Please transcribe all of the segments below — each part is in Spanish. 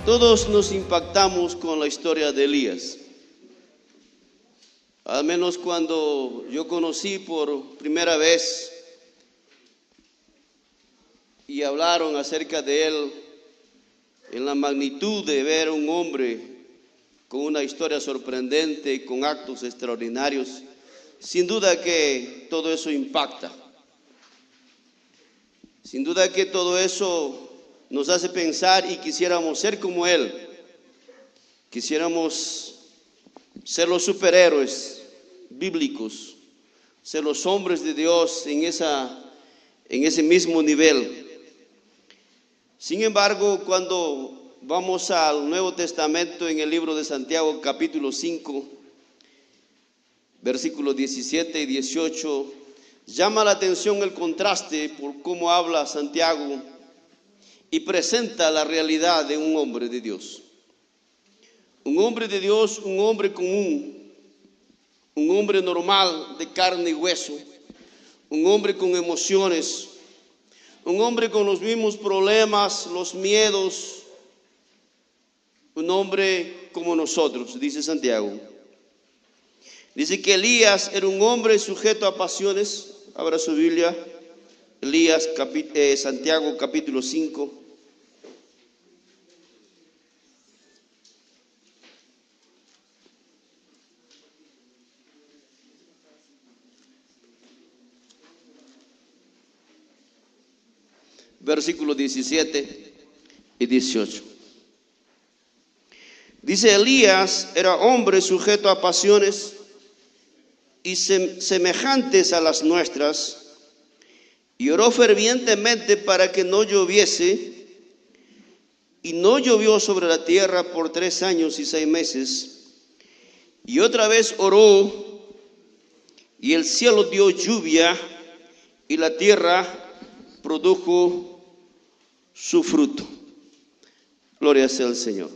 Todos nos impactamos con la historia de Elías. Al menos cuando yo conocí por primera vez y hablaron acerca de él, en la magnitud de ver un hombre con una historia sorprendente, con actos extraordinarios, sin duda que todo eso impacta. Sin duda que todo eso nos hace pensar y quisiéramos ser como él. Quisiéramos ser los superhéroes bíblicos, ser los hombres de Dios en ese mismo nivel. Sin embargo, cuando vamos al Nuevo Testamento, en el libro de Santiago, capítulo 5, versículos 17 y 18, llama la atención el contraste por cómo habla Santiago y presenta la realidad de un hombre de Dios. Un hombre de Dios, un hombre común, un hombre normal de carne y hueso, un hombre con emociones, un hombre con los mismos problemas, los miedos, un hombre como nosotros, dice Santiago. Dice que Elías era un hombre sujeto a pasiones. Abra su Biblia, Santiago capítulo 5. Versículos 17 y 18. Dice: Elías era hombre sujeto a pasiones y semejantes a las nuestras, y oró fervientemente para que no lloviese, y no llovió sobre la tierra por 3 años y 6 meses. Y otra vez oró, y el cielo dio lluvia, y la tierra produjo su fruto. Gloria sea al Señor.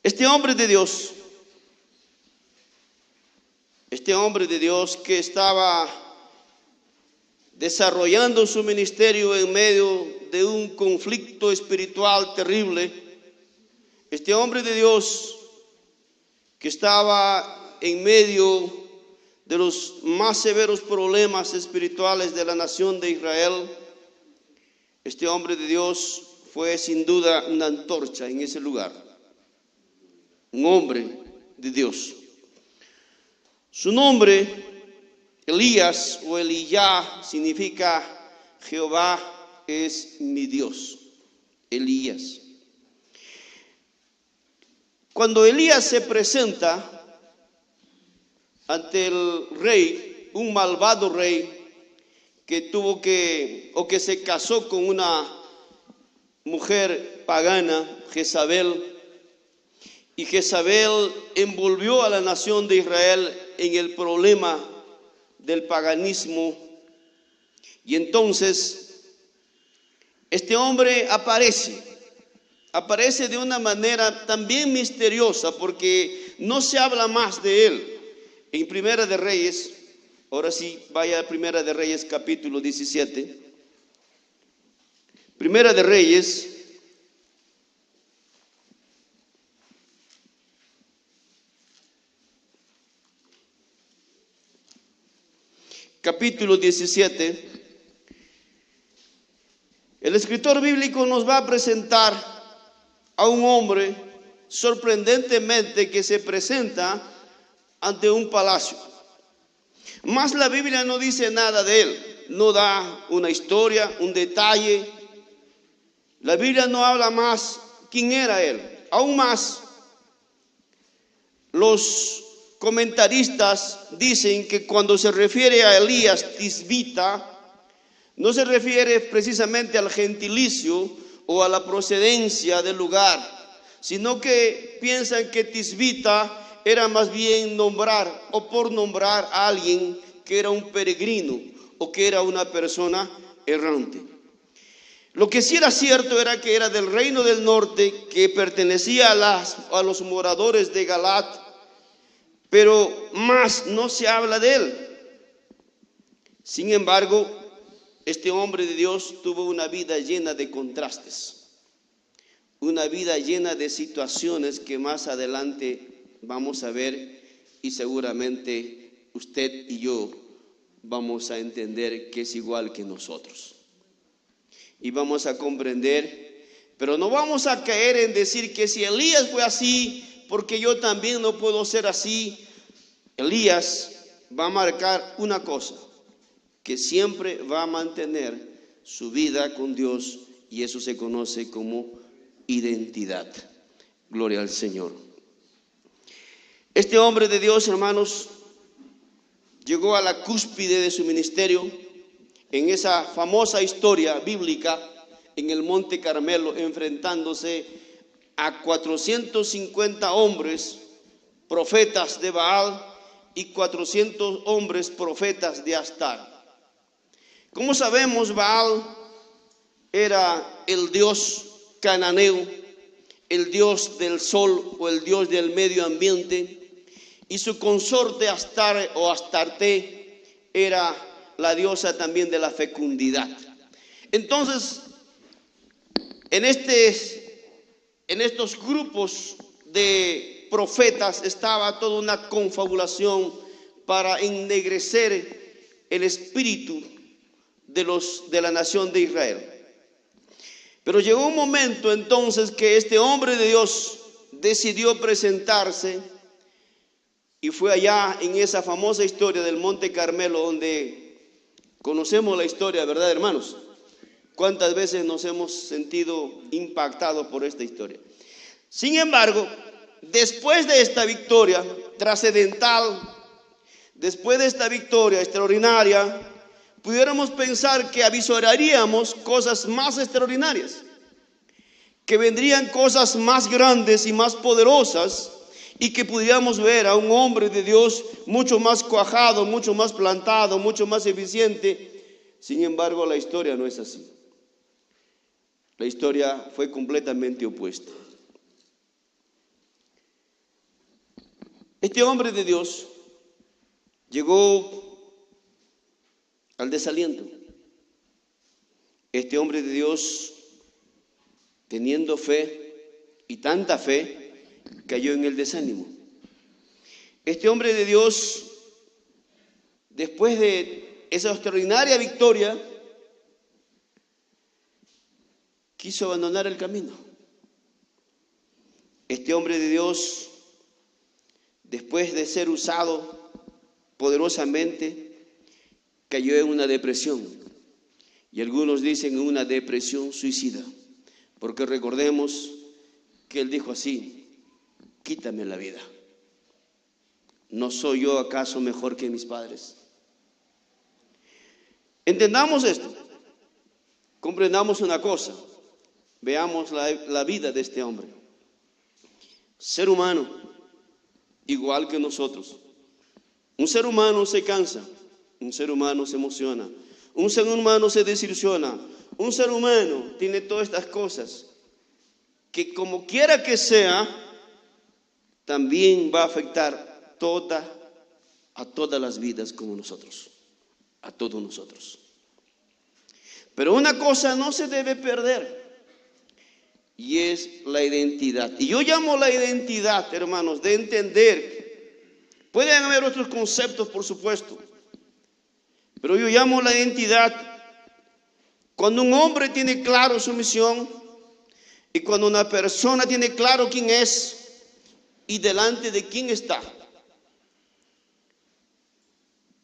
Este hombre de Dios que estaba desarrollando su ministerio en medio de un conflicto espiritual terrible, este hombre de Dios que estaba en medio de los más severos problemas espirituales de la nación de Israel, este hombre de Dios fue sin duda una antorcha en ese lugar, un hombre de Dios. Su nombre, Elías o Eliyah, significa Jehová es mi Dios. Elías. Cuando Elías se presenta ante el rey, un malvado rey que se casó con una mujer pagana, Jezabel, y Jezabel envolvió a la nación de Israel en el problema del paganismo. Y entonces este hombre aparece de una manera también misteriosa, porque no se habla más de él. En Primera de Reyes, ahora sí, vaya a Primera de Reyes capítulo 17. Primera de Reyes capítulo 17, el escritor bíblico nos va a presentar a un hombre sorprendentemente que se presenta ante un palacio. Más la Biblia no dice nada de él, no da una historia, un detalle. La Biblia no habla más quién era él. Aún más, los comentaristas dicen que cuando se refiere a Elías Tisbita, no se refiere precisamente al gentilicio o a la procedencia del lugar, sino que piensan que Tisbita era más bien nombrar a alguien que era un peregrino o que era una persona errante. Lo que sí era cierto era que era del reino del norte, que pertenecía a los moradores de Galat, pero más no se habla de él. Sin embargo, este hombre de Dios tuvo una vida llena de contrastes. una vida llena de situaciones que más adelante vamos a ver y seguramente usted y yo vamos a entender que es igual que nosotros. Y vamos a comprender, pero no vamos a caer en decir que si Elías fue así, porque yo también no puedo ser así. Elías va a marcar una cosa, que siempre va a mantener su vida con Dios, y eso se conoce como identidad. Gloria al Señor. Este hombre de Dios, hermanos, llegó a la cúspide de su ministerio en esa famosa historia bíblica en el Monte Carmelo, enfrentándose a 450 hombres profetas de Baal y 400 hombres profetas de Astar. Como sabemos, Baal era el dios cananeo, el dios del sol o el dios del medio ambiente, y su consorte Astar o Astarte era la diosa también de la fecundidad. Entonces, en estos grupos de profetas estaba toda una confabulación para ennegrecer el espíritu de la nación de Israel. Pero llegó un momento entonces que este hombre de Dios decidió presentarse, y fue allá en esa famosa historia del Monte Carmelo, donde conocemos la historia, ¿verdad, hermanos? ¿Cuántas veces nos hemos sentido impactados por esta historia? Sin embargo, después de esta victoria trascendental, después de esta victoria extraordinaria, pudiéramos pensar que avisoraríamos cosas más extraordinarias, que vendrían cosas más grandes y más poderosas, y que pudiéramos ver a un hombre de Dios mucho más cuajado, mucho más plantado, mucho más eficiente. Sin embargo, la historia no es así. La historia fue completamente opuesta. Este hombre de Dios llegó al desaliento. Este hombre de Dios, teniendo fe y tanta fe, cayó en el desánimo. Este hombre de Dios, después de esa extraordinaria victoria, quiso abandonar el camino. Este hombre de Dios, después de ser usado poderosamente, cayó en una depresión. Y algunos dicen una depresión suicida, porque recordemos que él dijo así: quítame la vida. ¿No soy yo acaso mejor que mis padres? Entendamos esto. Comprendamos una cosa. Veamos la vida de este hombre. Ser humano, igual que nosotros. Un ser humano se cansa. Un ser humano se emociona. Un ser humano se desilusiona. Un ser humano tiene todas estas cosas que, como quiera que sea, también va a afectar a todas las vidas como nosotros, a todos nosotros. Pero una cosa no se debe perder, y es la identidad. Y yo llamo la identidad, hermanos, de entender. Pueden haber otros conceptos, por supuesto, pero yo llamo la identidad cuando un hombre tiene claro su misión, y cuando una persona tiene claro quién es y delante de quién está.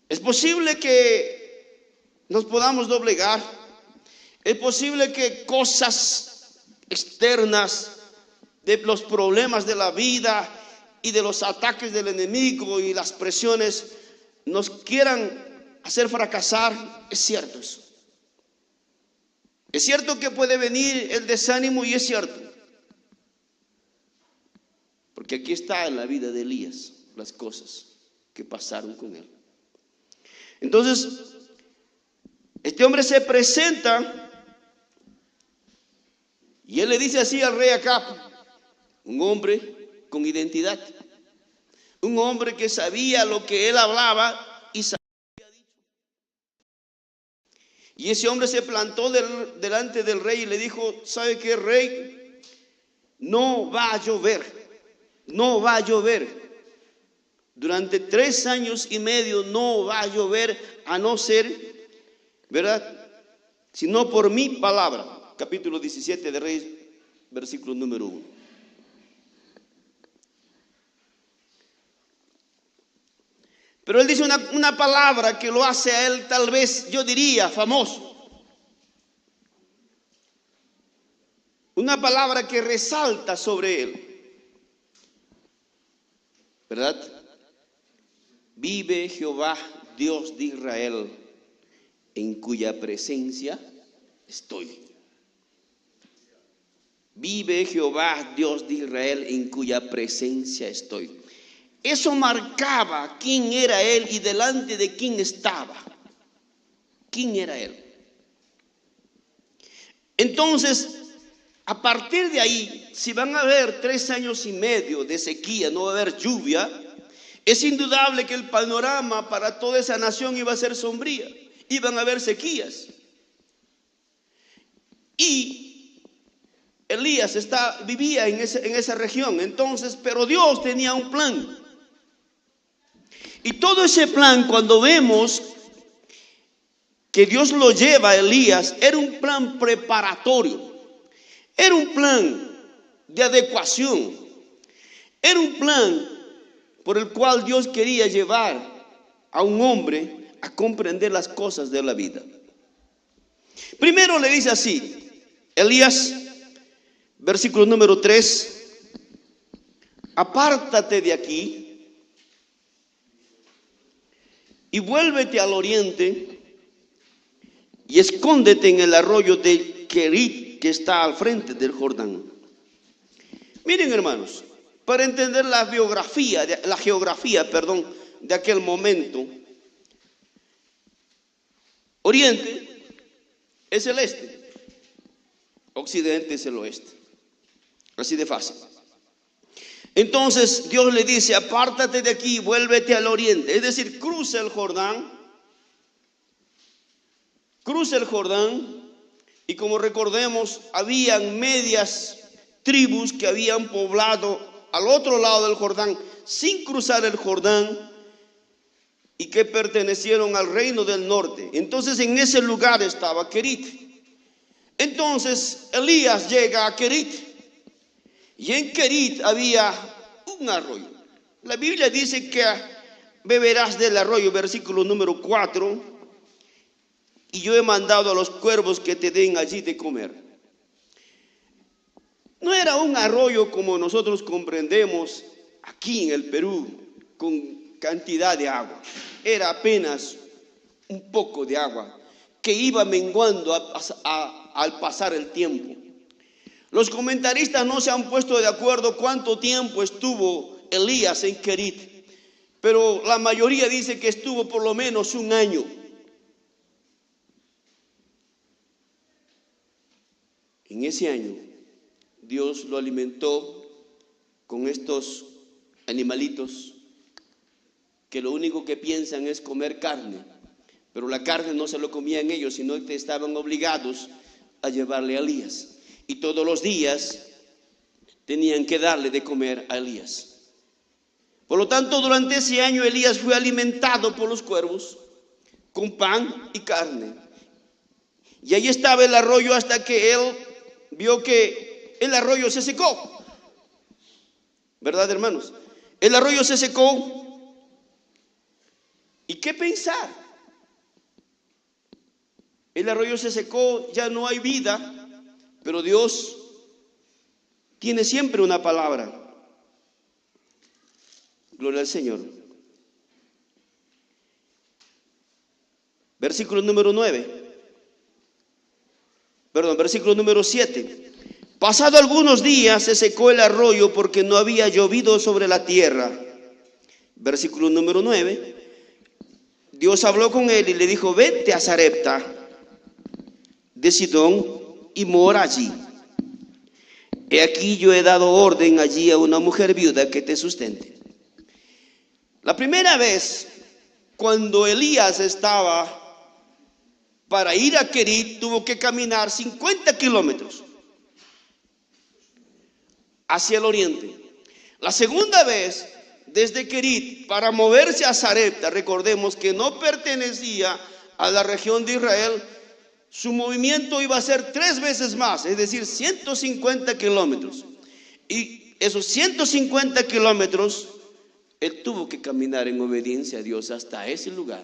Es posible que nos podamos doblegar. Es posible que cosas externas de los problemas de la vida y de los ataques del enemigo y las presiones nos quieran hacer fracasar. Es cierto eso. Es cierto que puede venir el desánimo, y es cierto. Porque aquí está en la vida de Elías las cosas que pasaron con él. Entonces, este hombre se presenta y él le dice así al rey Acab, un hombre con identidad, un hombre que sabía lo que él hablaba y sabía. Y ese hombre se plantó delante del rey y le dijo: ¿sabe qué, rey? no va a llover, no va a llover. Durante 3 años y medio no va a llover, a no ser, ¿verdad?, sino por mi palabra. Capítulo 17 de Reyes, versículo número 1. Pero él dice una palabra que lo hace a él, tal vez yo diría, famoso. Una palabra que resalta sobre él, ¿verdad? Vive Jehová, Dios de Israel, en cuya presencia estoy. Vive Jehová, Dios de Israel, en cuya presencia estoy. Eso marcaba quién era él y delante de quién estaba. ¿Quién era él? Entonces, a partir de ahí, si van a haber 3 años y medio de sequía, no va a haber lluvia, es indudable que el panorama para toda esa nación iba a ser sombría. Iban a haber sequías. Y Elías vivía en esa región. Entonces, pero Dios tenía un plan. Y todo ese plan, cuando vemos que Dios lo lleva a Elías, era un plan preparatorio. Era un plan de adecuación. Era un plan por el cual Dios quería llevar a un hombre a comprender las cosas de la vida. Primero le dice así, Elías, versículo número 3, apártate de aquí y vuélvete al oriente y escóndete en el arroyo de Kerit, que está al frente del Jordán. Miren, hermanos, para entender la geografía de aquel momento, oriente es el este, occidente es el oeste, así de fácil. Entonces Dios le dice, apártate de aquí, vuélvete al oriente, es decir, cruza el Jordán, y como recordemos, habían medias tribus que habían poblado al otro lado del Jordán sin cruzar el Jordán y que pertenecieron al reino del norte. Entonces en ese lugar estaba Kerit. Entonces Elías llega a Kerit y en Kerit había un arroyo. La Biblia dice que beberás del arroyo, versículo número 4, y yo he mandado a los cuervos que te den allí de comer. No era un arroyo como nosotros comprendemos aquí en el Perú, con cantidad de agua. Era apenas un poco de agua que iba menguando al pasar el tiempo. Los comentaristas no se han puesto de acuerdo cuánto tiempo estuvo Elías en Kerit, pero la mayoría dice que estuvo por lo menos 1 año. En ese año, Dios lo alimentó con estos animalitos que lo único que piensan es comer carne, pero la carne no se lo comían ellos, sino que estaban obligados a llevarle a Elías. Y todos los días tenían que darle de comer a Elías. Por lo tanto, durante ese año Elías fue alimentado por los cuervos con pan y carne. Y ahí estaba el arroyo hasta que él vio que el arroyo se secó. ¿Verdad, hermanos? El arroyo se secó. ¿Y qué pensar? El arroyo se secó, ya no hay vida, pero Dios tiene siempre una palabra. Gloria al Señor. Versículo número 7. Pasado algunos días se secó el arroyo porque no había llovido sobre la tierra. Versículo número 9. Dios habló con él y le dijo, vete a Sarepta de Sidón y mora allí. He aquí yo he dado orden allí a una mujer viuda que te sustente. La primera vez cuando Elías estaba para ir a Kerit, tuvo que caminar 50 kilómetros. hacia el oriente. La segunda vez, desde Kerit, para moverse a Sarepta, recordemos que no pertenecía a la región de Israel, su movimiento iba a ser 3 veces más, es decir, 150 kilómetros. Y esos 150 kilómetros, él tuvo que caminar en obediencia a Dios hasta ese lugar.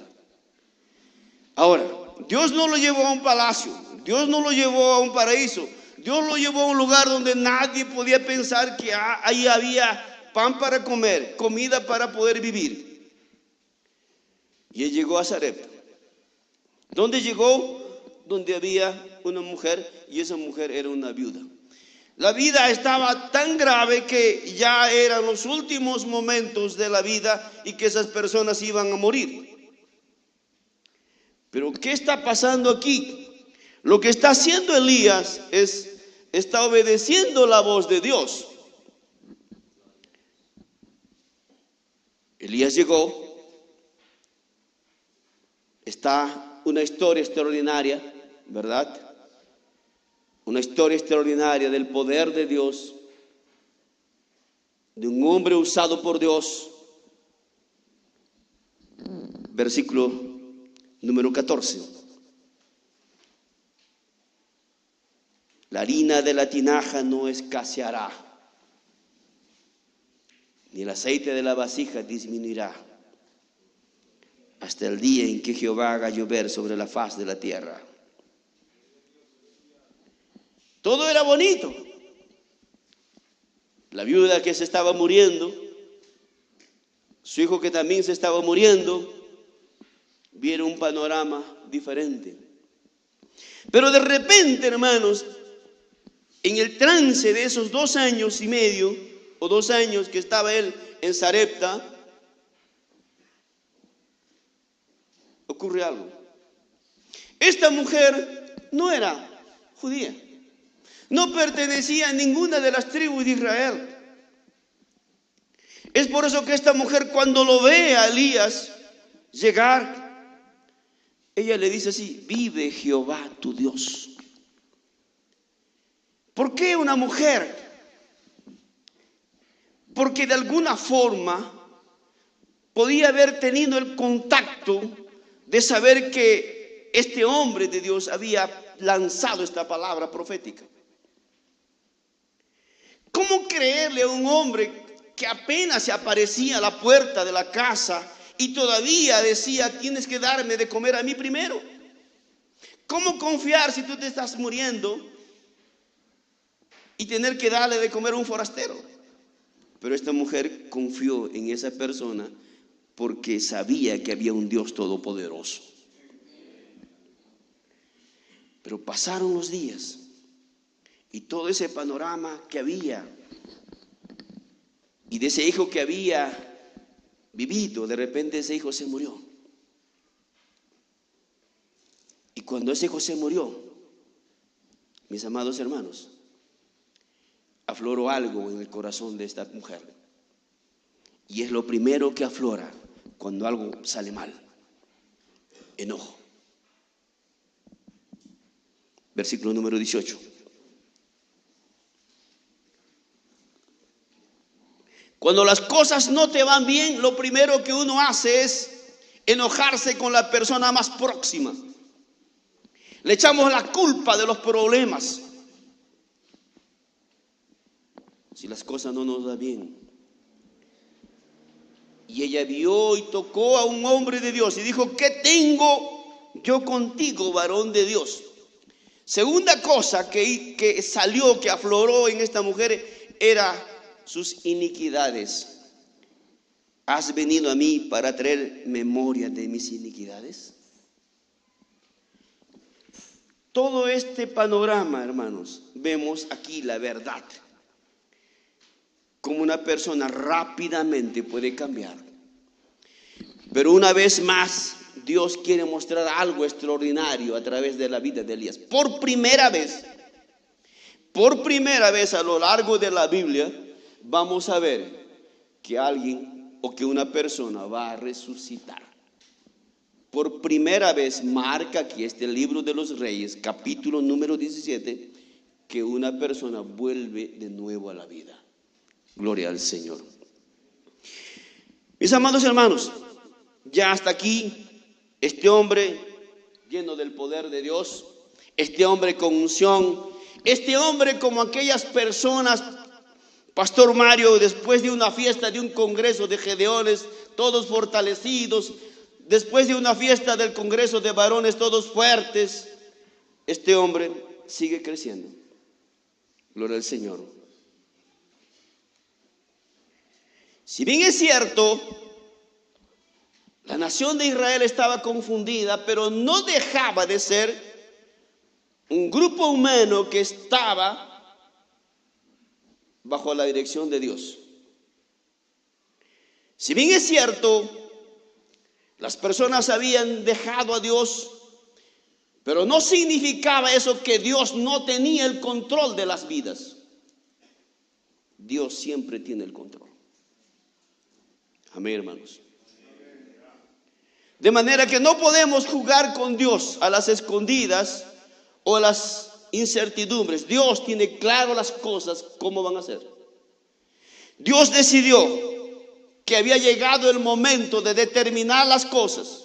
Ahora, Dios no lo llevó a un palacio, Dios no lo llevó a un paraíso, Dios lo llevó a un lugar donde nadie podía pensar que ahí había pan para comer, comida para poder vivir. Y él llegó a Sarepta. ¿Dónde llegó? Donde había una mujer, y esa mujer era una viuda. La vida estaba tan grave que ya eran los últimos momentos de la vida y que esas personas iban a morir. Pero ¿qué está pasando aquí? Lo que está haciendo Elías está obedeciendo la voz de Dios. Elías llegó. Está una historia extraordinaria, ¿verdad? Una historia extraordinaria del poder de Dios, de un hombre usado por Dios. Versículo número 14. La harina de la tinaja no escaseará, ni el aceite de la vasija disminuirá, hasta el día en que Jehová haga llover sobre la faz de la tierra. Todo era bonito. La viuda que se estaba muriendo, su hijo que también se estaba muriendo, vieron un panorama diferente. Pero de repente, hermanos, en el trance de esos 2 años y medio, o 2 años que estaba él en Sarepta, ocurre algo. Esta mujer no era judía, no pertenecía a ninguna de las tribus de Israel. Es por eso que esta mujer, cuando lo ve a Elías llegar, ella le dice así: vive Jehová tu Dios. ¿Por qué una mujer? Porque de alguna forma podía haber tenido el contacto de saber que este hombre de Dios había lanzado esta palabra profética. ¿Cómo creerle a un hombre que apenas se aparecía a la puerta de la casa y todavía decía: tienes que darme de comer a mí primero? ¿Cómo confiar si tú te estás muriendo y tener que darle de comer a un forastero? Pero esta mujer confió en esa persona porque sabía que había un Dios todopoderoso. Pero pasaron los días y todo ese panorama que había, y de ese hijo que había vivido, de repente ese hijo se murió. Y cuando ese hijo se murió, mis amados hermanos, afloró algo en el corazón de esta mujer. Y es lo primero que aflora cuando algo sale mal: enojo. Versículo número 18. Cuando las cosas no te van bien, lo primero que uno hace es enojarse con la persona más próxima. Le echamos la culpa de los problemas. Si las cosas no nos van bien. Y ella vio y tocó a un hombre de Dios y dijo: ¿qué tengo yo contigo, varón de Dios? Segunda cosa que salió, que afloró en esta mujer, era sus iniquidades. ¿Has venido a mí para traer memoria de mis iniquidades? Todo este panorama, hermanos, vemos aquí la verdad. Como una persona rápidamente puede cambiar. Pero una vez más, Dios quiere mostrar algo extraordinario a través de la vida de Elías. Por primera vez a lo largo de la Biblia, vamos a ver que alguien o que una persona va a resucitar. Por primera vez marca aquí este libro de los Reyes, capítulo número 17, que una persona vuelve de nuevo a la vida. Gloria al Señor. Mis amados hermanos, ya hasta aquí, este hombre lleno del poder de Dios, este hombre con unción, este hombre como aquellas personas, Pastor Mario, después de una fiesta, de un congreso de Gedeones, todos fortalecidos, después de una fiesta del congreso de varones, todos fuertes, este hombre sigue creciendo. Gloria al Señor. Si bien es cierto, la nación de Israel estaba confundida, pero no dejaba de ser un grupo humano que estaba bajo la dirección de Dios. Si bien es cierto, las personas habían dejado a Dios, pero no significaba eso que Dios no tenía el control de las vidas. Dios siempre tiene el control. Amén, hermanos. De manera que no podemos jugar con Dios a las escondidas o a las incertidumbres. Dios tiene claro las cosas, cómo van a ser. Dios decidió que había llegado el momento de determinar las cosas.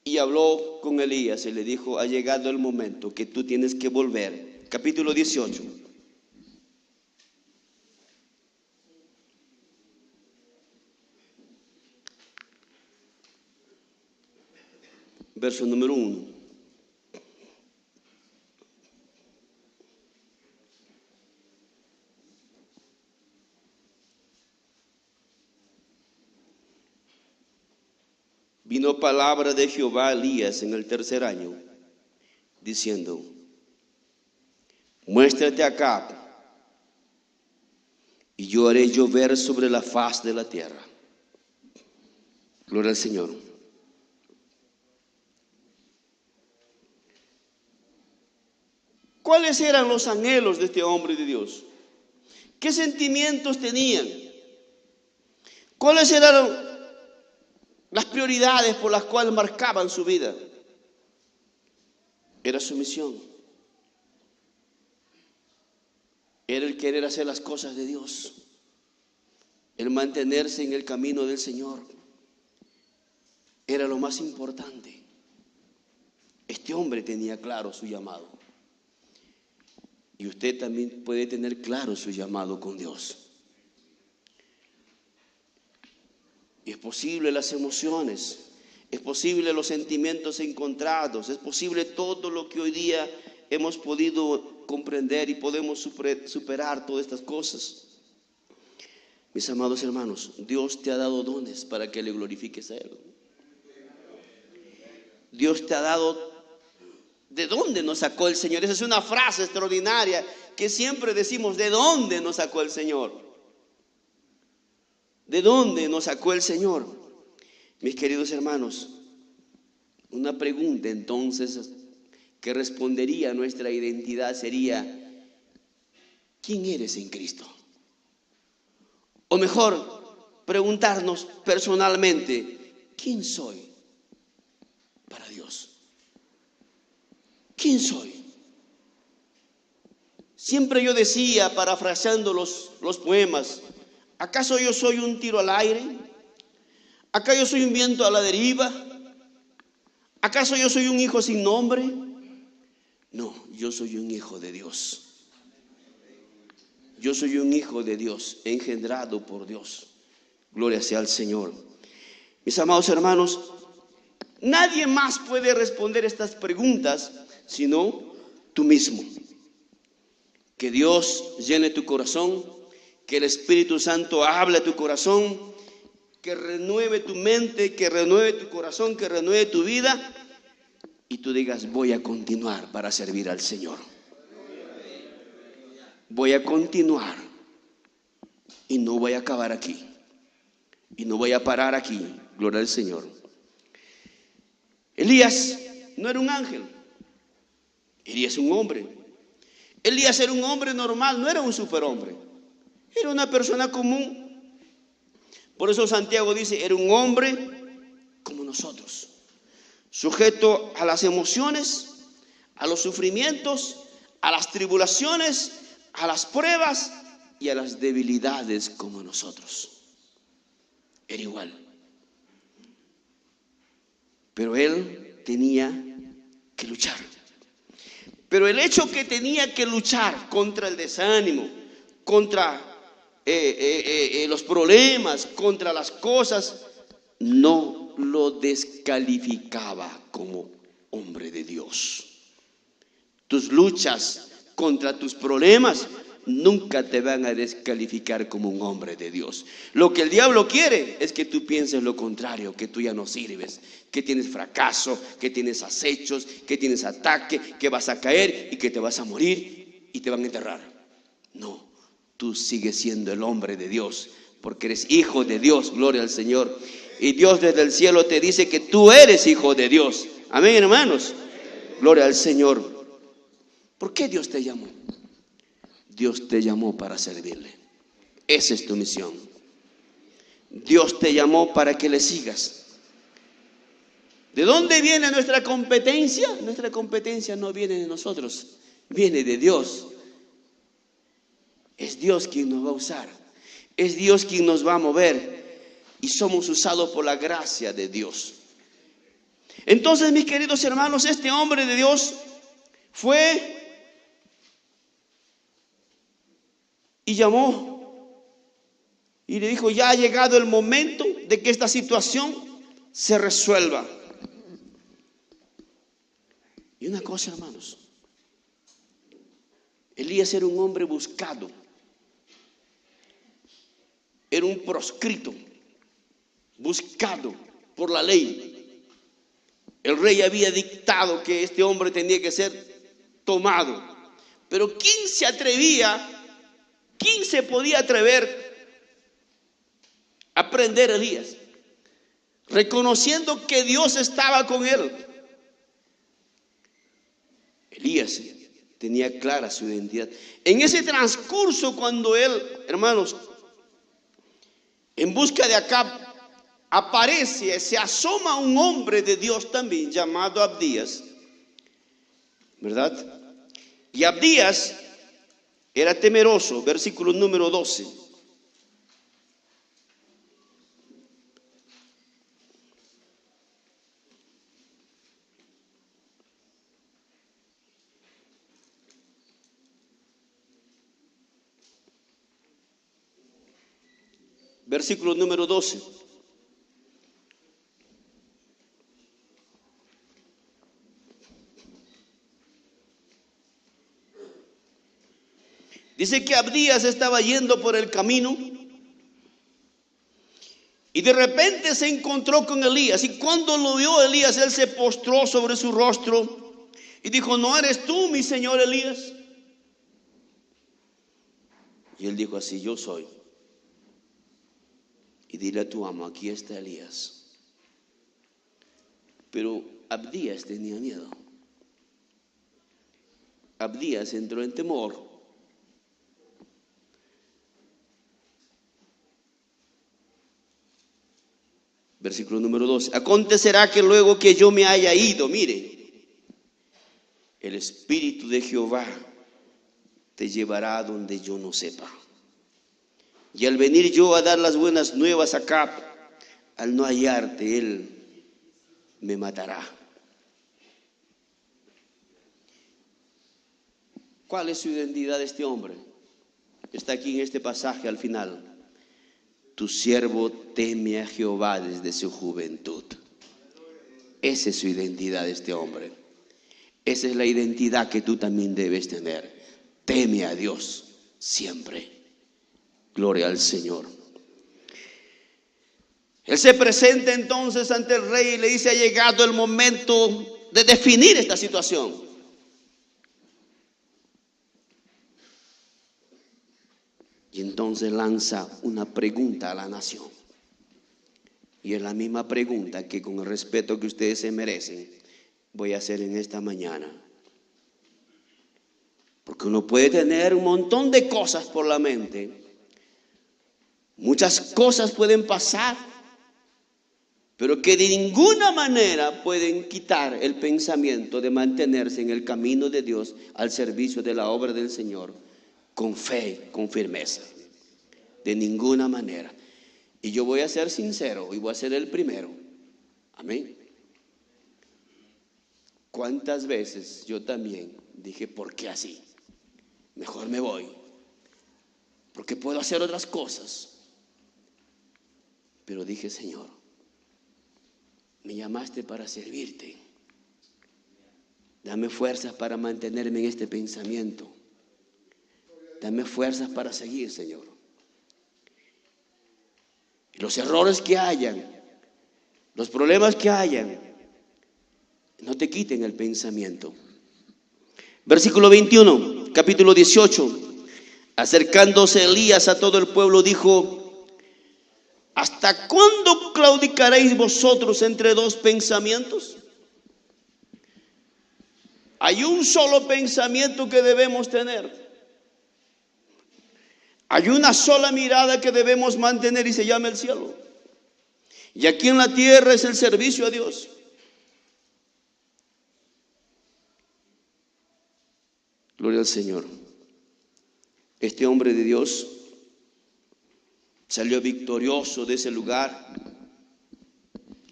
Y habló con Elías y le dijo: ha llegado el momento que tú tienes que volver. Capítulo 18. Verso número 1. Vino palabra de Jehová a Elías en el tercer año, diciendo: muéstrate acá, y yo haré llover sobre la faz de la tierra. Gloria al Señor. ¿Cuáles eran los anhelos de este hombre de Dios? ¿Qué sentimientos tenían? ¿Cuáles eran las prioridades por las cuales marcaban su vida? Era su misión. Era el querer hacer las cosas de Dios, el mantenerse en el camino del Señor. Era lo más importante. Este hombre tenía claro su llamado. Y usted también puede tener claro su llamado con Dios. Y es posible las emociones, es posible los sentimientos encontrados, es posible todo lo que hoy día hemos podido comprender y podemos superar todas estas cosas. Mis amados hermanos, Dios te ha dado dones para que le glorifiques a Él. Dios te ha dado. ¿De dónde nos sacó el Señor? Esa es una frase extraordinaria que siempre decimos: ¿de dónde nos sacó el Señor? ¿De dónde nos sacó el Señor? Mis queridos hermanos, una pregunta entonces que respondería a nuestra identidad sería: ¿quién eres en Cristo? O mejor, preguntarnos personalmente: ¿quién soy para Dios? ¿Quién soy? Siempre yo decía, parafraseando los poemas: ¿acaso yo soy un tiro al aire? ¿Acaso yo soy un viento a la deriva? ¿Acaso yo soy un hijo sin nombre? No, yo soy un hijo de Dios. Yo soy un hijo de Dios, engendrado por Dios. Gloria sea al Señor. Mis amados hermanos, nadie más puede responder estas preguntas sino tú mismo. Que Dios llene tu corazón, que el Espíritu Santo hable a tu corazón, que renueve tu mente, que renueve tu corazón, que renueve tu vida, y tú digas: voy a continuar para servir al Señor. Voy a continuar y no voy a acabar aquí, y no voy a parar aquí. Gloria al Señor. Elías no era un ángel. Elías es un hombre. Elías era un hombre normal, no era un superhombre. Era una persona común. Por eso Santiago dice: era un hombre como nosotros, sujeto a las emociones, a los sufrimientos, a las tribulaciones, a las pruebas, y a las debilidades como nosotros. Era igual. Pero él tenía que luchar. Pero el hecho que tenía que luchar contra el desánimo, contra los problemas, contra las cosas, no lo descalificaba como hombre de Dios. Tus luchas contra tus problemas nunca te van a descalificar como un hombre de Dios. Lo que el diablo quiere es que tú pienses lo contrario, que tú ya no sirves, que tienes fracaso, que tienes acechos, que tienes ataque, que vas a caer y que te vas a morir y te van a enterrar. No, tú sigues siendo el hombre de Dios, porque eres hijo de Dios, gloria al Señor. Y Dios desde el cielo te dice que tú eres hijo de Dios. Amén, hermanos. Gloria al Señor. ¿Por qué Dios te llamó? Dios te llamó para servirle. Esa es tu misión. Dios te llamó para que le sigas. ¿De dónde viene nuestra competencia? Nuestra competencia no viene de nosotros, viene de Dios. Es Dios quien nos va a usar. Es Dios quien nos va a mover. Y somos usados por la gracia de Dios. Entonces, mis queridos hermanos, este hombre de Dios fue y llamó y le dijo: ya ha llegado el momento de que esta situación se resuelva. Y una cosa, hermanos, Elías era un hombre buscado, era un proscrito, buscado por la ley. El rey había dictado que este hombre tenía que ser tomado. Pero ¿quién se atrevía? ¿Quién se podía atrever a prender a Elías? Reconociendo que Dios estaba con él. Elías tenía clara su identidad. En ese transcurso, cuando él, hermanos, en busca de Acab, aparece, se asoma un hombre de Dios también llamado Abdías, ¿verdad? Y Abdías era temeroso, versículo número 12. Versículo número 12. Dice que Abdías estaba yendo por el camino y de repente se encontró con Elías. Y cuando lo vio Elías, él se postró sobre su rostro y dijo: ¿no eres tú, mi señor Elías? Y él dijo así: yo soy. Y dile a tu amo: aquí está Elías. Pero Abdías tenía miedo. Abdías entró en temor. Versículo número 12. Acontecerá que luego que yo me haya ido, mire, el Espíritu de Jehová te llevará a donde yo no sepa. Y al venir yo a dar las buenas nuevas a Acab, al no hallarte, él me matará. ¿Cuál es su identidad de este hombre? Está aquí en este pasaje al final. Tu siervo teme a Jehová desde su juventud. Esa es su identidad de este hombre. Esa es la identidad que tú también debes tener. Teme a Dios siempre. Gloria al Señor. Él se presenta entonces ante el rey y le dice: ha llegado el momento de definir esta situación. Y entonces lanza una pregunta a la nación. Y es la misma pregunta que, con el respeto que ustedes se merecen, voy a hacer en esta mañana. Porque uno puede tener un montón de cosas por la mente. Muchas cosas pueden pasar, pero que de ninguna manera pueden quitar el pensamiento de mantenerse en el camino de Dios al servicio de la obra del Señor, con fe, con firmeza. De ninguna manera. Y yo voy a ser sincero y voy a ser el primero. Amén. ¿Cuántas veces yo también dije, ¿por qué así? Mejor me voy, porque puedo hacer otras cosas. Pero dije, Señor, me llamaste para servirte. Dame fuerzas para mantenerme en este pensamiento. Dame fuerzas para seguir, Señor. Y los errores que hayan, los problemas que hayan, no te quiten el pensamiento. Versículo 21, capítulo 18. Acercándose Elías a todo el pueblo, dijo: ¿hasta cuándo claudicaréis vosotros entre dos pensamientos? Hay un solo pensamiento que debemos tener. Hay una sola mirada que debemos mantener y se llama el cielo. Y aquí en la tierra es el servicio a Dios. Gloria al Señor. Este hombre de Dios salió victorioso de ese lugar.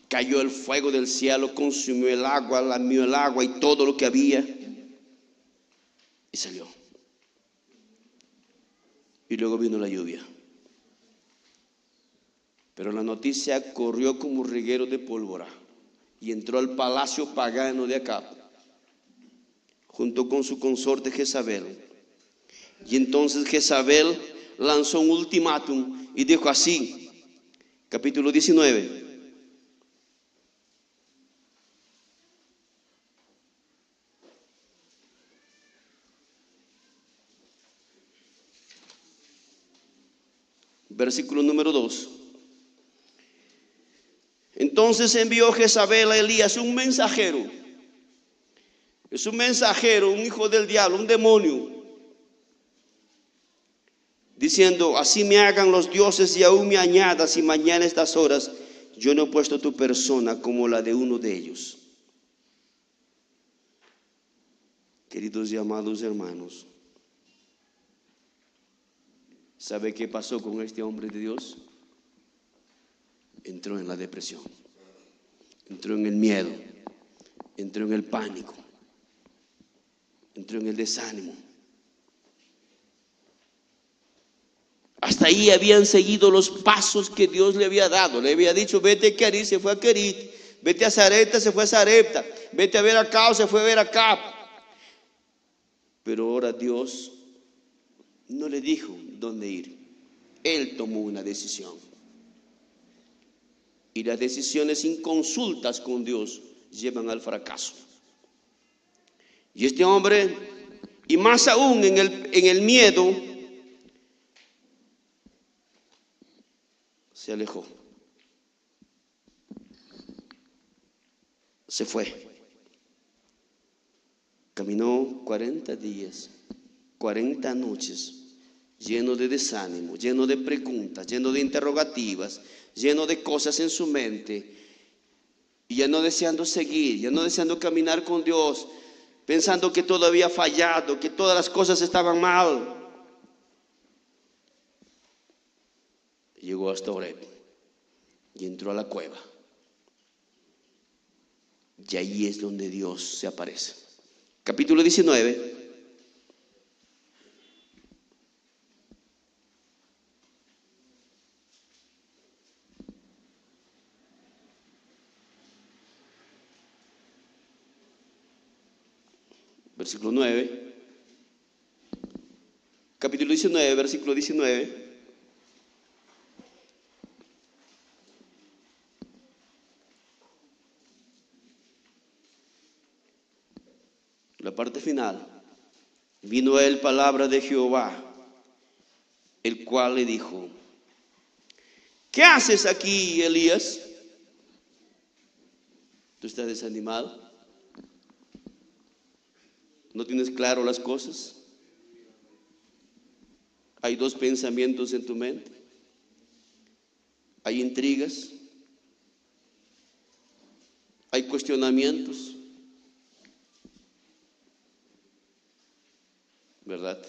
Cayó el fuego del cielo, consumió el agua, lamió el agua y todo lo que había. Y salió. Y luego vino la lluvia. Pero la noticia corrió como reguero de pólvora y entró al palacio pagano de Acab, junto con su consorte Jezabel. Y entonces Jezabel lanzó un ultimátum y dijo así, capítulo 19. Versículo número 2. Entonces envió Jezabel a Elías un mensajero. Es un mensajero, un hijo del diablo, un demonio, diciendo: así me hagan los dioses y aún me añadas, y mañana a estas horas yo no he puesto tu persona como la de uno de ellos. Queridos y amados hermanos, ¿sabe qué pasó con este hombre de Dios? Entró en la depresión, entró en el miedo, entró en el pánico, entró en el desánimo. Hasta ahí habían seguido los pasos que Dios le había dado. Le había dicho: vete a Kerit, se fue a Kerit. Vete a Sarepta, se fue a Sarepta. Vete a ver a Cab, se fue a ver a Cab. Pero ahora Dios no le dijo dónde ir. Él tomó una decisión. Y las decisiones sin consultas con Dios llevan al fracaso. Y este hombre, y más aún en el miedo, se alejó. Se fue. Caminó 40 días, 40 noches, lleno de desánimo, lleno de preguntas, lleno de interrogativas, lleno de cosas en su mente, y ya no deseando seguir, ya no deseando caminar con Dios, pensando que todo había fallado, que todas las cosas estaban mal. Llegó hasta Horeb y entró a la cueva. Y ahí es donde Dios se aparece. Capítulo 19. Versículo 9. Capítulo 19, versículo 19. La parte final. Vino a él palabra de Jehová, el cual le dijo: ¿qué haces aquí, Elías? ¿Tú estás desanimado? ¿No tienes claro las cosas? Hay dos pensamientos en tu mente. Hay intrigas. Hay cuestionamientos. ¿Verdad?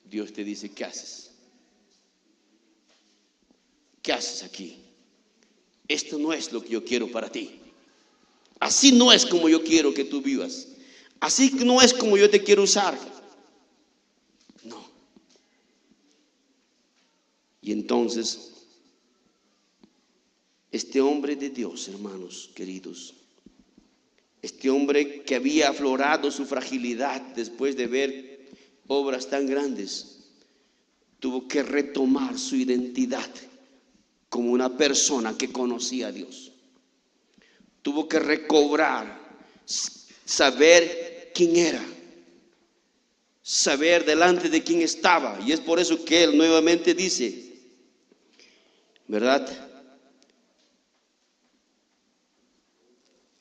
Dios te dice, ¿qué haces? ¿Qué haces aquí? Esto no es lo que yo quiero para ti. Así no es como yo quiero que tú vivas. Así no es como yo te quiero usar. No. Y entonces, este hombre de Dios, hermanos queridos, este hombre que había aflorado su fragilidad después de ver obras tan grandes, tuvo que retomar su identidad como una persona que conocía a Dios. Tuvo que recobrar, saber quién era, saber delante de quién estaba. Y es por eso que él nuevamente dice, ¿verdad?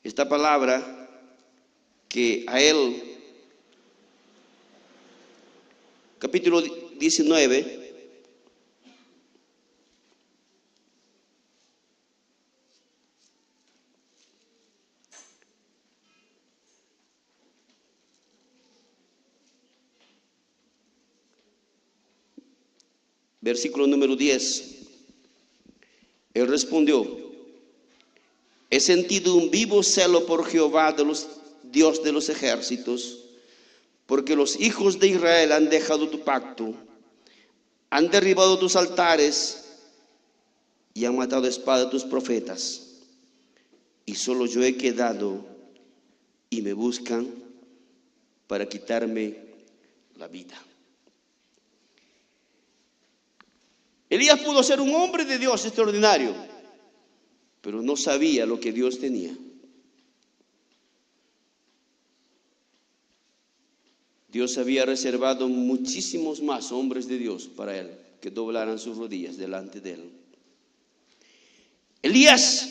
Esta palabra que a él, capítulo 19, versículo número 10, él respondió, he sentido un vivo celo por Jehová, Dios de los ejércitos, porque los hijos de Israel han dejado tu pacto, han derribado tus altares y han matado a espada tus profetas, y solo yo he quedado y me buscan para quitarme la vida. Elías pudo ser un hombre de Dios extraordinario, pero no sabía lo que Dios tenía. Dios había reservado muchísimos más hombres de Dios para él, que doblaran sus rodillas delante de él. Elías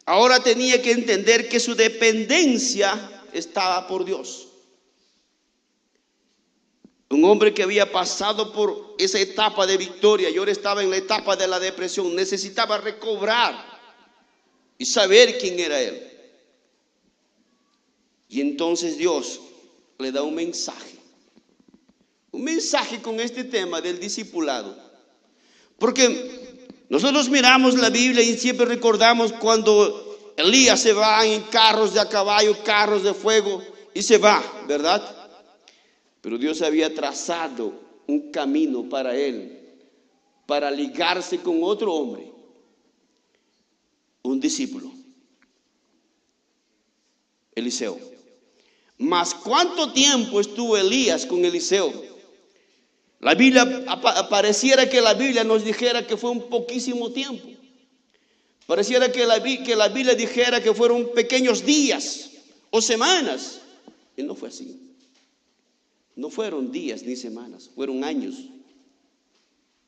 ahora tenía que entender que su dependencia estaba por Dios. Un hombre que había pasado por esa etapa de victoria y ahora estaba en la etapa de la depresión, necesitaba recobrar y saber quién era él. Y entonces Dios le da un mensaje con este tema del discipulado. Porque nosotros miramos la Biblia y siempre recordamos cuando Elías se va en carros de a caballo, carros de fuego y se va, ¿verdad? Pero Dios había trazado un camino para él, para ligarse con otro hombre, un discípulo, Eliseo. Mas ¿cuánto tiempo estuvo Elías con Eliseo? La Biblia, pareciera que la Biblia nos dijera que fue un poquísimo tiempo. Pareciera que la Biblia dijera que fueron pequeños días o semanas. Y no fue así. No fueron días ni semanas, fueron años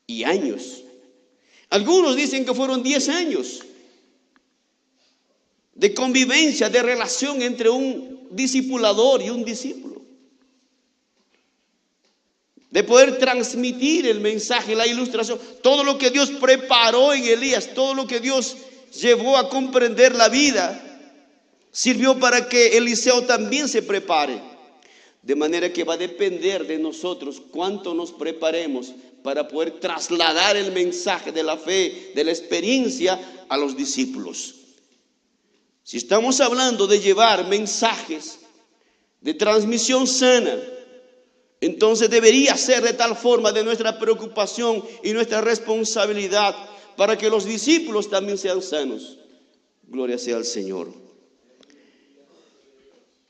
y años. Algunos dicen que fueron 10 años de convivencia, de relación entre un discipulador y un discípulo. De poder transmitir el mensaje, la ilustración, todo lo que Dios preparó en Elías, todo lo que Dios llevó a comprender la vida, sirvió para que Eliseo también se prepare. De manera que va a depender de nosotros cuánto nos preparemos para poder trasladar el mensaje de la fe, de la experiencia a los discípulos. Si estamos hablando de llevar mensajes de transmisión sana, entonces debería ser de tal forma de nuestra preocupación y nuestra responsabilidad para que los discípulos también sean sanos. Gloria sea al Señor.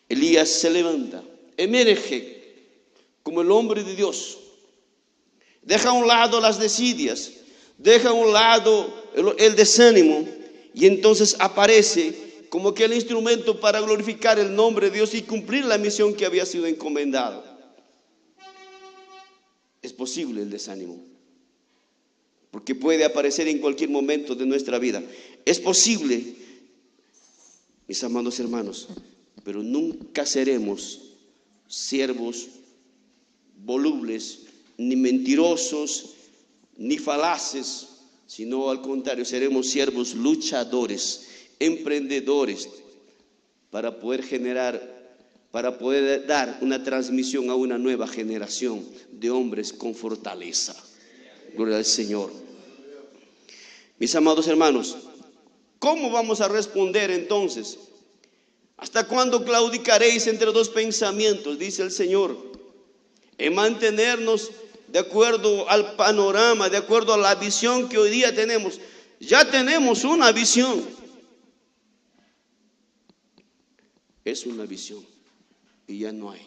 Elías se levanta, emerge como el hombre de Dios. Deja a un lado las desidias, deja a un lado el desánimo y entonces aparece como que el instrumento para glorificar el nombre de Dios y cumplir la misión que había sido encomendada. Es posible el desánimo, porque puede aparecer en cualquier momento de nuestra vida. Es posible, mis amados hermanos, pero nunca seremos siervos volubles, ni mentirosos, ni falaces, sino al contrario, seremos siervos luchadores, emprendedores, para poder generar para poder dar una transmisión a una nueva generación de hombres con fortaleza. Gloria al Señor. Mis amados hermanos, ¿cómo vamos a responder entonces? ¿Hasta cuándo claudicaréis entre dos pensamientos? Dice el Señor. En mantenernos de acuerdo al panorama, de acuerdo a la visión que hoy día tenemos. Ya tenemos una visión. Es una visión y ya no hay.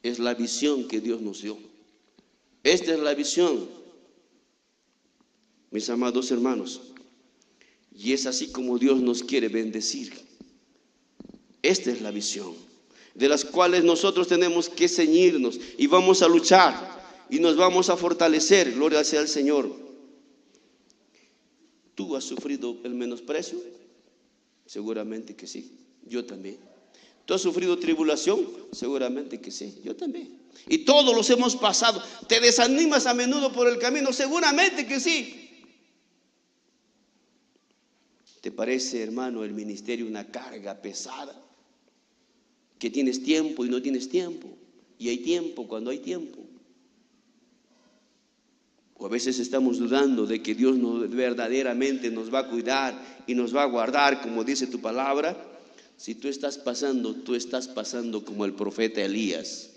Es la visión que Dios nos dio. Esta es la visión, mis amados hermanos. Y es así como Dios nos quiere bendecir. Esta es la visión, de las cuales nosotros tenemos que ceñirnos y vamos a luchar y nos vamos a fortalecer. Gloria sea al Señor. ¿Tú has sufrido el menosprecio? Seguramente que sí, yo también. ¿Tú has sufrido tribulación? Seguramente que sí, yo también. Y todos los hemos pasado. ¿Te desanimas a menudo por el camino? Seguramente que sí. ¿Te parece, hermano, el ministerio una carga pesada? Que tienes tiempo y no tienes tiempo. Y hay tiempo cuando hay tiempo. O a veces estamos dudando de que Dios verdaderamente nos va a cuidar y nos va a guardar, como dice tu palabra. Si tú estás pasando como el profeta Elías.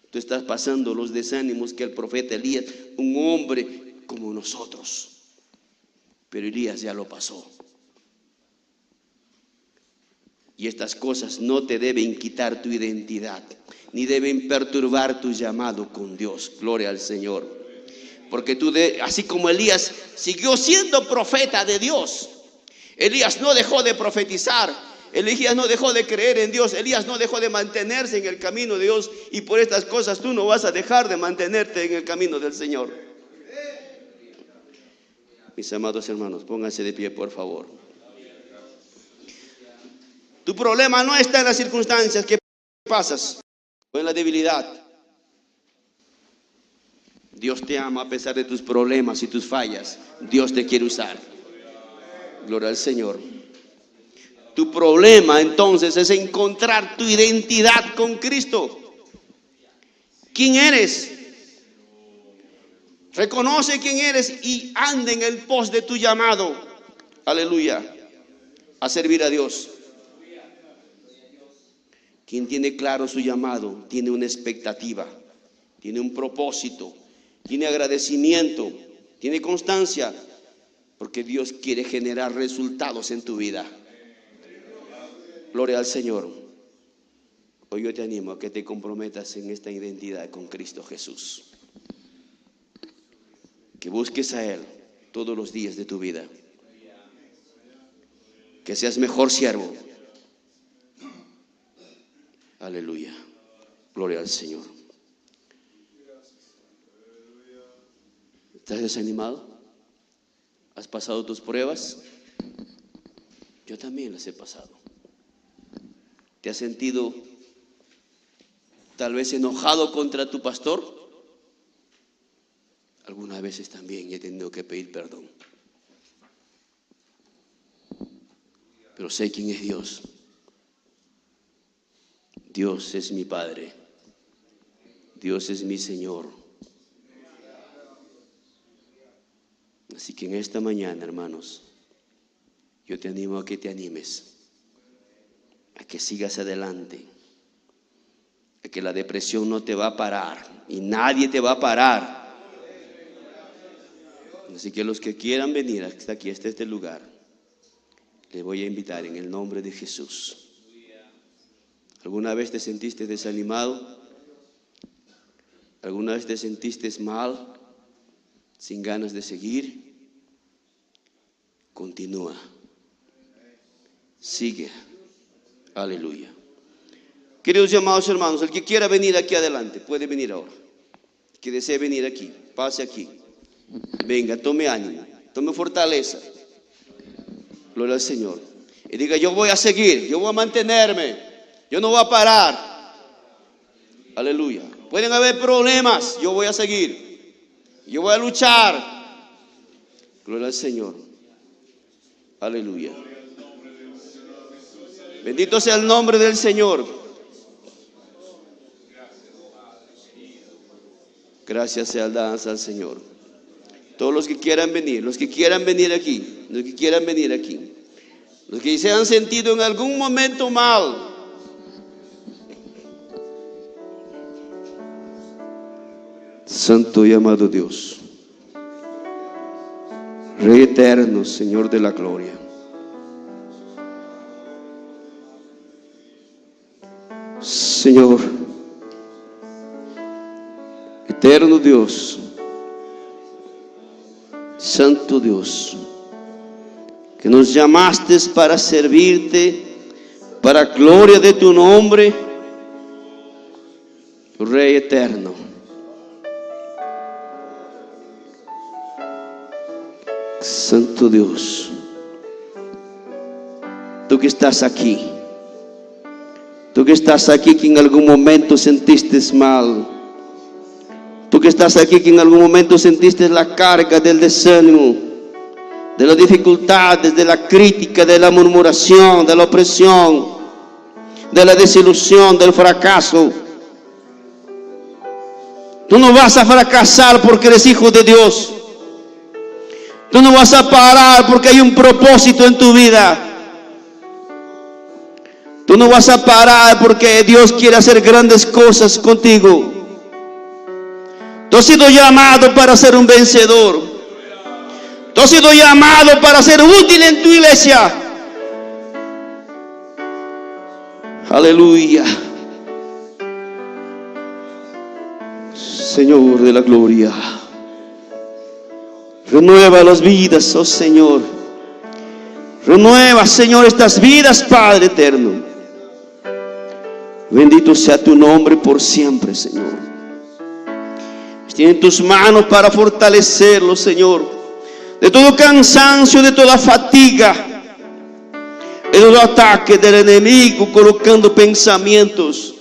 Tú estás pasando los desánimos que el profeta Elías, un hombre como nosotros. Pero Elías ya lo pasó. Y estas cosas no te deben quitar tu identidad, ni deben perturbar tu llamado con Dios. Gloria al Señor. Porque así como Elías siguió siendo profeta de Dios, Elías no dejó de profetizar. Elías no dejó de creer en Dios. Elías no dejó de mantenerse en el camino de Dios. Y por estas cosas tú no vas a dejar de mantenerte en el camino del Señor. Mis amados hermanos, pónganse de pie, por favor. Tu problema no está en las circunstancias que pasas o en la debilidad. Dios te ama a pesar de tus problemas y tus fallas. Dios te quiere usar. Gloria al Señor. Tu problema entonces es encontrar tu identidad con Cristo. ¿Quién eres? Reconoce quién eres y anda en el pos de tu llamado. Aleluya. A servir a Dios. Quien tiene claro su llamado, tiene una expectativa, tiene un propósito, tiene agradecimiento, tiene constancia, porque Dios quiere generar resultados en tu vida. Gloria al Señor. Hoy yo te animo a que te comprometas en esta identidad con Cristo Jesús. Que busques a Él todos los días de tu vida. Que seas mejor siervo. Aleluya. Gloria al Señor. ¿Estás desanimado? ¿Has pasado tus pruebas? Yo también las he pasado. ¿Te has sentido tal vez enojado contra tu pastor? Algunas veces también he tenido que pedir perdón. Pero sé quién es Dios. Dios es mi Padre. Dios es mi Señor. Así que en esta mañana, hermanos, yo te animo a que te animes, a que sigas adelante, a que la depresión no te va a parar y nadie te va a parar. Así que los que quieran venir hasta aquí, hasta este lugar, les voy a invitar en el nombre de Jesús. ¿Alguna vez te sentiste desanimado? ¿Alguna vez te sentiste mal, sin ganas de seguir? Continúa. Sigue. Aleluya. Queridos y amados hermanos, el que quiera venir aquí adelante, puede venir ahora. El que desee venir aquí, pase aquí. Venga, tome ánimo, tome fortaleza. Gloria al Señor. Y diga, yo voy a seguir, yo voy a mantenerme, yo no voy a parar. Aleluya. Pueden haber problemas, yo voy a seguir, yo voy a luchar. Gloria al Señor. Aleluya. Bendito sea el nombre del Señor. Gracias sea danza al Señor. Todos los que quieran venir, los que quieran venir aquí, los que quieran venir aquí, los que se han sentido en algún momento mal, Santo y amado Dios, Rey eterno, Señor de la gloria, Señor, eterno Dios, Santo Dios, que nos llamaste para servirte, para gloria de tu nombre, Rey eterno. Santo Dios, tú que estás aquí, que en algún momento sentiste mal, tú que estás aquí, que en algún momento sentiste la carga del desánimo, de las dificultades, de la crítica, de la murmuración, de la opresión, de la desilusión, del fracaso. Tú no vas a fracasar porque eres hijo de Dios. Tú no vas a parar porque hay un propósito en tu vida. Tú no vas a parar porque Dios quiere hacer grandes cosas contigo. Tú has sido llamado para ser un vencedor. Tú has sido llamado para ser útil en tu iglesia. Aleluya. Señor de la gloria, renueva las vidas, oh Señor. Renueva, Señor, estas vidas, Padre eterno. Bendito sea tu nombre por siempre, Señor. Tiene en tus manos para fortalecerlo, Señor, de todo cansancio, de toda fatiga, de todo ataque del enemigo, colocando pensamientos.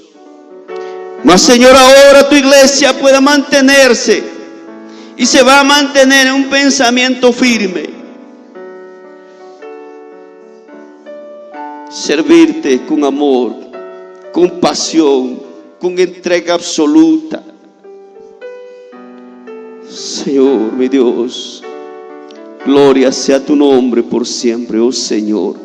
Mas, Señor, ahora tu iglesia pueda mantenerse y se va a mantener en un pensamiento firme. Servirte con amor, con pasión, con entrega absoluta. Señor, mi Dios, gloria sea tu nombre por siempre, oh Señor.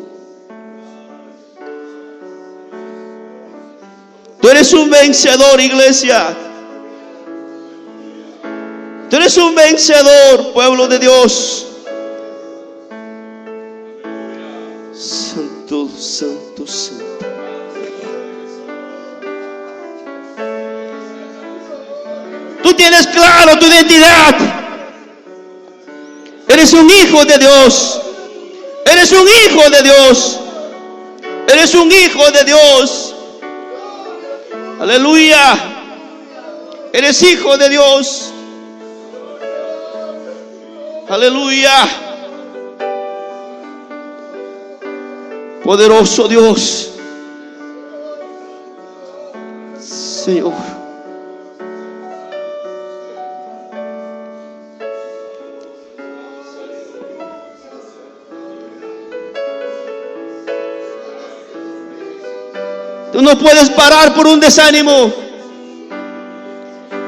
Tú eres un vencedor, iglesia. Tú eres un vencedor, pueblo de Dios. Santo, santo, santo. Tú tienes claro tu identidad. Eres un hijo de Dios. Eres un hijo de Dios. Eres un hijo de Dios. Aleluya. Eres hijo de Dios. Aleluya. Poderoso Dios. Señor. Tú no puedes parar por un desánimo.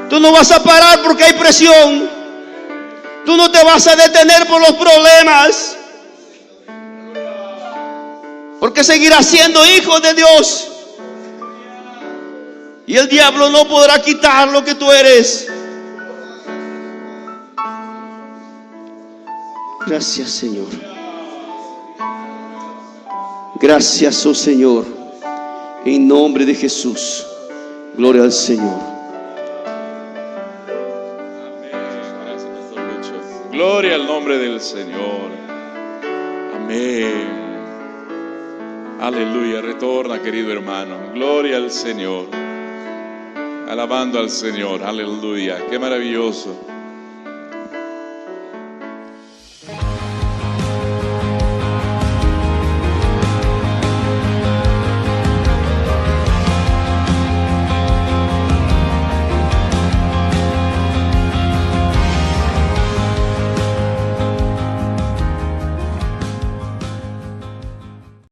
Tú no vas a parar porque hay presión. Tú no te vas a detener por los problemas, porque seguirás siendo hijo de Dios. Y el diablo no podrá quitar lo que tú eres. Gracias, Señor. Gracias, oh Señor. En nombre de Jesús. Gloria al Señor. Gloria al nombre del Señor. Amén. Aleluya. Retorna, querido hermano. Gloria al Señor. Alabando al Señor. Aleluya. Qué maravilloso